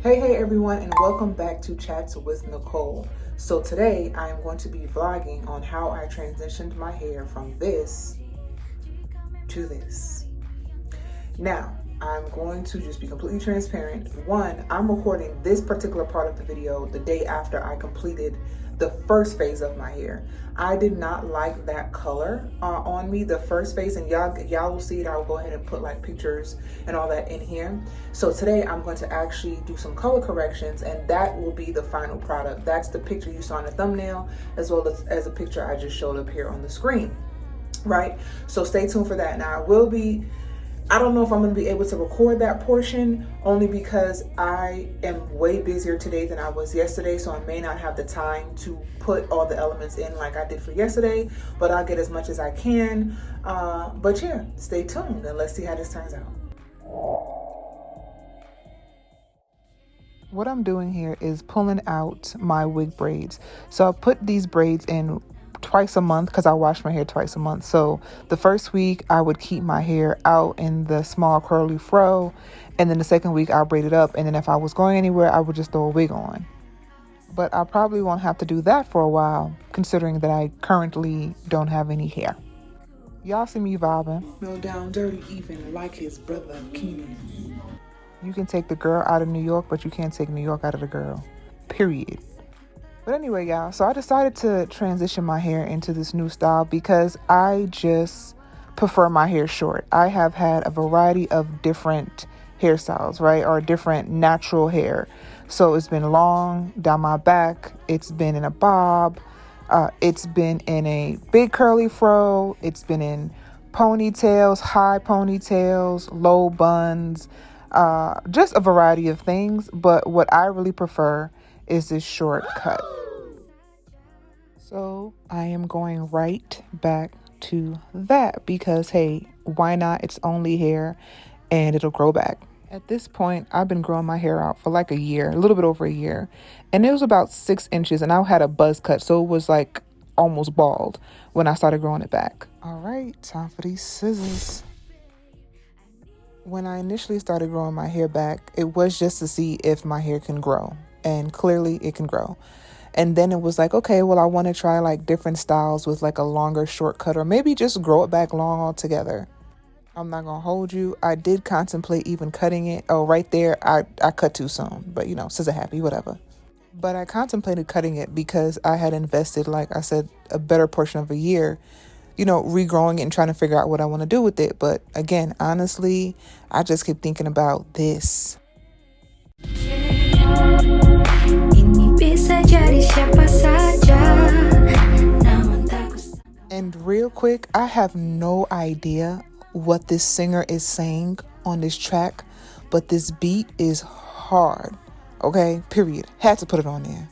Hey everyone, and welcome back to Chats with Nicole. So today I am going to be vlogging on how I transitioned my hair from this to this. Now, I'm going to just be completely transparent. One, I'm recording this particular part of the video the day after I completed the first phase of my hair. I did not like that color on me, the first phase, and y'all will see it. I will go ahead and put like pictures and all that in here. So today I'm going to actually do some color corrections, and that will be the final product. That's the picture you saw in the thumbnail, as well as a picture I just showed up here on the screen, right? So stay tuned for that. Now I don't know if I'm going to be able to record that portion, only because I am way busier today than I was yesterday, so I may not have the time to put all the elements in like I did for yesterday, but I'll get as much as I can. But yeah, stay tuned and let's see how this turns out. What I'm doing here is pulling out my wig braids. So I put these braids in twice a month because I wash my hair twice a month. So the first week I would keep my hair out in the small curly fro, and then the second week I'll braid it up, and then if I was going anywhere I would just throw a wig on. But I probably won't have to do that for a while, considering that I currently don't have any hair. Y'all see me vibing. No down dirty, even like his brother Keenan. You can take the girl out of New York, but you can't take New York out of the girl. Period. But anyway, y'all, so I decided to transition my hair into this new style because I just prefer my hair short. I have had a variety of different hairstyles, right? Or different natural hair. So it's been long down my back. It's been in a bob. It's been in a big curly fro. It's been in ponytails, high ponytails, low buns, just a variety of things. But what I really prefer is this short cut. So I am going right back to that because, hey, why not? It's only hair and it'll grow back. At this point, I've been growing my hair out for like a year, a little bit over a year. And it was about 6 inches, and I had a buzz cut. So it was like almost bald when I started growing it back. All right, time for these scissors. When I initially started growing my hair back, it was just to see if my hair can grow. And clearly it can grow. And then it was like, okay, well, I want to try like different styles with like a longer shortcut, or maybe just grow it back long altogether. I'm not going to hold you. I did contemplate even cutting it. Oh, right there, I cut too soon. But, scissor happy, whatever. But I contemplated cutting it because I had invested, like I said, a better portion of a year, regrowing it and trying to figure out what I want to do with it. But again, honestly, I just keep thinking about this. And real quick, I have no idea what this singer is saying on this track, but this beat is hard. Okay, period. Had to put it on there.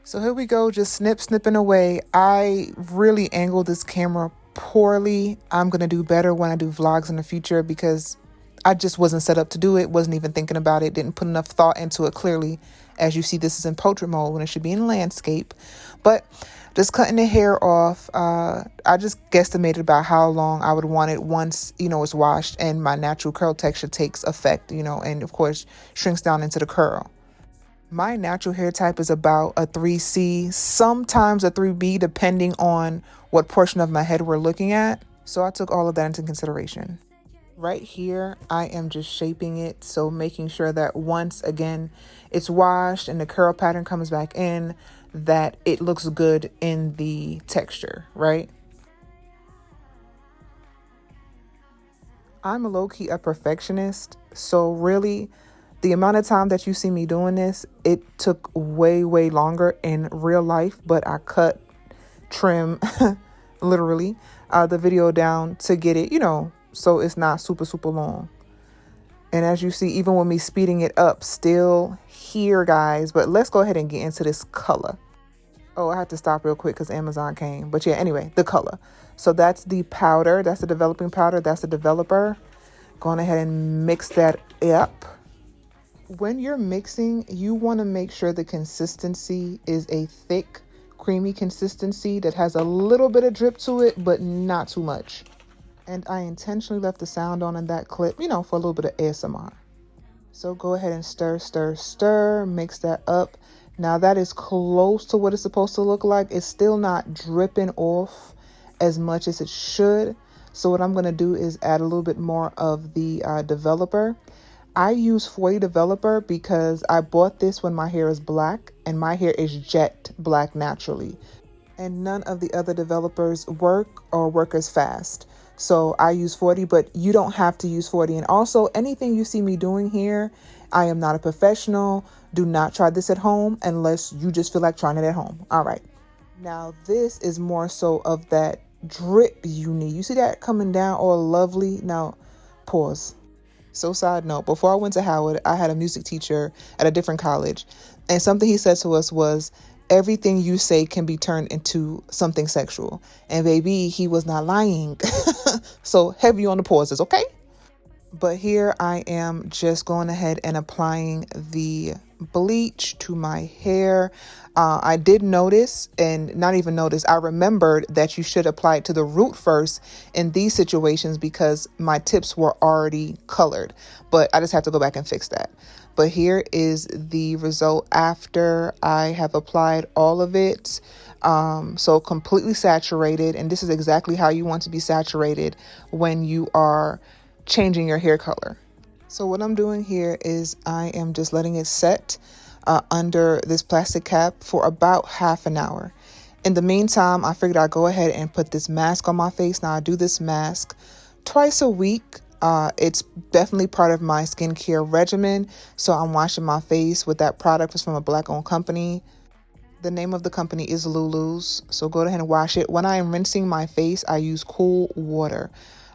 So here we go, just snipping away. I really angled this camera poorly. I'm gonna do better when I do vlogs in the future because I just wasn't set up to do it, wasn't even thinking about it, didn't put enough thought into it. Clearly, as you see, this is in portrait mode when it should be in landscape. But just cutting the hair off, I just guesstimated about how long I would want it once, it's washed and my natural curl texture takes effect, and of course shrinks down into the curl. My natural hair type is about a 3C, sometimes a 3B, depending on what portion of my head we're looking at. So I took all of that into consideration. Right here, I am just shaping it. So making sure that once again, it's washed and the curl pattern comes back in, that it looks good in the texture, right? I'm low-key a perfectionist. So really, the amount of time that you see me doing this, it took way, way longer in real life, but I trim, literally, the video down to get it, so it's not super, super long. And as you see, even with me speeding it up, still here, guys. But let's go ahead and get into this color. Oh, I have to stop real quick because Amazon came. But yeah, anyway, the color. So that's the powder. That's the developing powder. That's the developer. Going ahead and mix that up. When you're mixing, you want to make sure the consistency is a thick, creamy consistency that has a little bit of drip to it, but not too much. And I intentionally left the sound on in that clip, you know, for a little bit of ASMR. So go ahead and stir, stir, stir, mix that up. Now that is close to what it's supposed to look like. It's still not dripping off as much as it should. So what I'm going to do is add a little bit more of the developer. I use 40 developer because I bought this when my hair is black and my hair is jet black naturally. And none of the other developers work as fast. So I use 40, but you don't have to use 40. And also anything you see me doing here, I am not a professional. Do not try this at home unless you just feel like trying it at home. All right. Now this is more so of that drip you need. You see that coming down all lovely? Now pause. So side note, before I went to Howard, I had a music teacher at a different college. And something he said to us was, everything you say can be turned into something sexual. And baby, he was not lying. So heavy on the pauses, okay? But here I am just going ahead and applying the bleach to my hair. I did notice, and not even notice, I remembered that you should apply it to the root first in these situations because my tips were already colored. But I just have to go back and fix that. But here is the result after I have applied all of it. So completely saturated. And this is exactly how you want to be saturated when you are changing your hair color. So what I'm doing here is I am just letting it set under this plastic cap for about half an hour. In the meantime, I figured I'd go ahead and put this mask on my face. Now I do this mask twice a week. It's definitely part of my skincare regimen. So I'm washing my face with that product. It's from a black-owned company. The name of the company is Lulu's. So go ahead and wash it. When I am rinsing my face, I use cool water.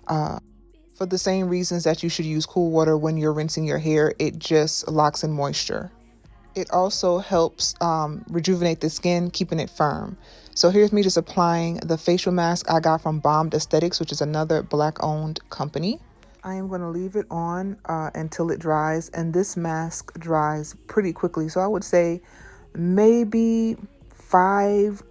For the same reasons that you should use cool water when you're rinsing your hair, it just locks in moisture. It also helps rejuvenate the skin, keeping it firm. So here's me just applying the facial mask I got from Bombed Aesthetics, which is another black-owned company. I am going to leave it on until it dries, and this mask dries pretty quickly. So I would say maybe 5-10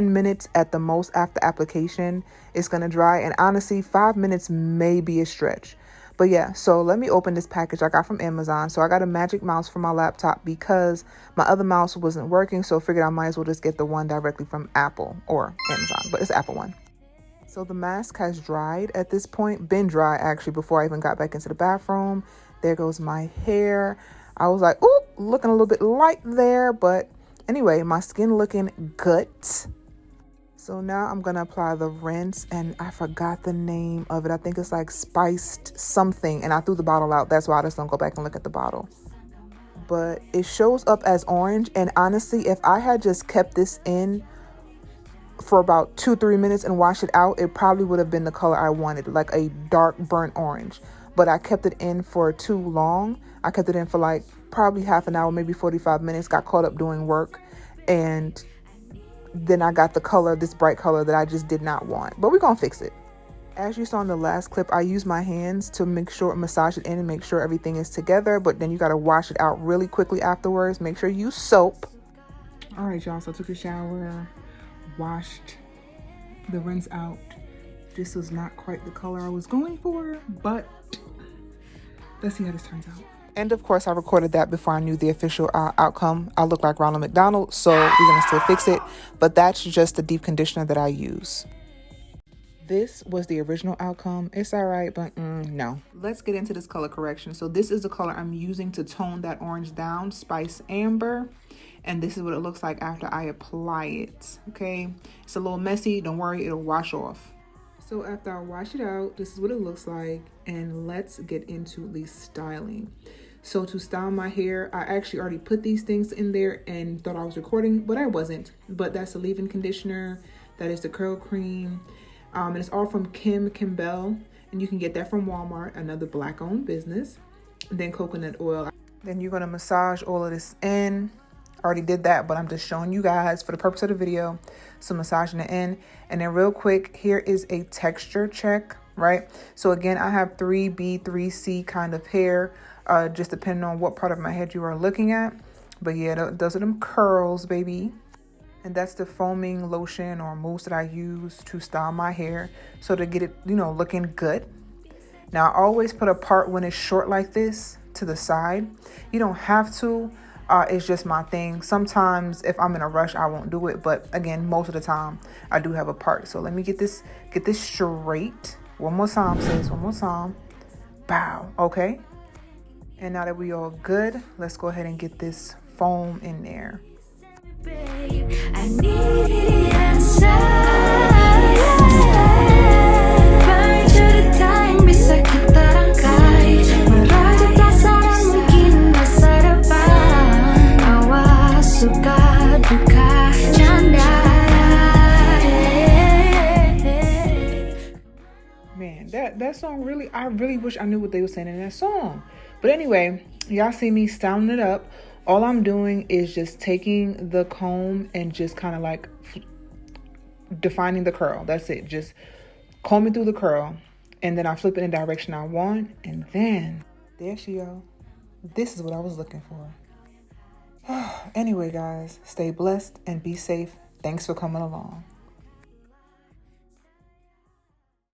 minutes at the most after application it's going to dry. And honestly, 5 minutes may be a stretch. But yeah, so let me open this package I got from Amazon. So I got a magic mouse for my laptop because my other mouse wasn't working. So I figured I might as well just get the one directly from Apple or Amazon, but it's the Apple one. So the mask has dried at this point, been dry actually before I even got back into the bathroom. There goes my hair. I was like, ooh, looking a little bit light there. But anyway, my skin looking good. So now I'm going to apply the rinse, and I forgot the name of it. I think it's like spiced something, and I threw the bottle out. That's why I just don't go back and look at the bottle. But it shows up as orange, and honestly, if I had just kept this in for about 2-3 minutes and washed it out, it probably would have been the color I wanted, like a dark burnt orange. But I kept it in for too long. I kept it in for like probably half an hour, maybe 45 minutes, got caught up doing work, and then I got the color, this bright color that I just did not want. But we're going to fix it. As you saw in the last clip, I use my hands to make sure, massage it in and make sure everything is together. But then you got to wash it out really quickly afterwards. Make sure you use soap. All right, y'all. So I took a shower, washed the rinse out. This was not quite the color I was going for, but let's see how this turns out. And of course, I recorded that before I knew the official outcome. I look like Ronald McDonald, so we're going to still fix it. But that's just the deep conditioner that I use. This was the original outcome. It's all right, but no. Let's get into this color correction. So this is the color I'm using to tone that orange down, Spice Amber. And this is what it looks like after I apply it, okay? It's a little messy. Don't worry, it'll wash off. So after I wash it out, this is what it looks like. And let's get into the styling. So to style my hair, I actually already put these things in there and thought I was recording, but I wasn't. But that's the leave-in conditioner. That is the curl cream. And it's all from Kimbell. And you can get that from Walmart, another black-owned business. And then coconut oil. Then you're going to massage all of this in. I already did that, but I'm just showing you guys for the purpose of the video. So massaging it in. And then real quick, here is a texture check, right? So again, I have 3B, 3C kind of hair. Just depending on what part of my head you are looking at. But yeah, those are them curls, baby. And that's the foaming lotion or mousse that I use to style my hair, so to get it, looking good. Now, I always put a part when it's short like this to the side. You don't have to. It's just my thing. Sometimes if I'm in a rush, I won't do it. But again, most of the time, I do have a part. So let me get this straight. One more time, sis. One more time. Bow. Okay. And now that we all good, let's go ahead and get this foam in there. I need it inside. Burn to the time, bisa kita rangkai. Meraja perasaan mungkin masa depan. Awas suka duka canda. Man, that song really, I really wish I knew what they were saying in that song. But anyway, y'all see me styling it up. All I'm doing is just taking the comb and just kind of like defining the curl. That's it. Just combing through the curl. And then I flip it in the direction I want. And then, there she go. This is what I was looking for. Anyway, guys, stay blessed and be safe. Thanks for coming along.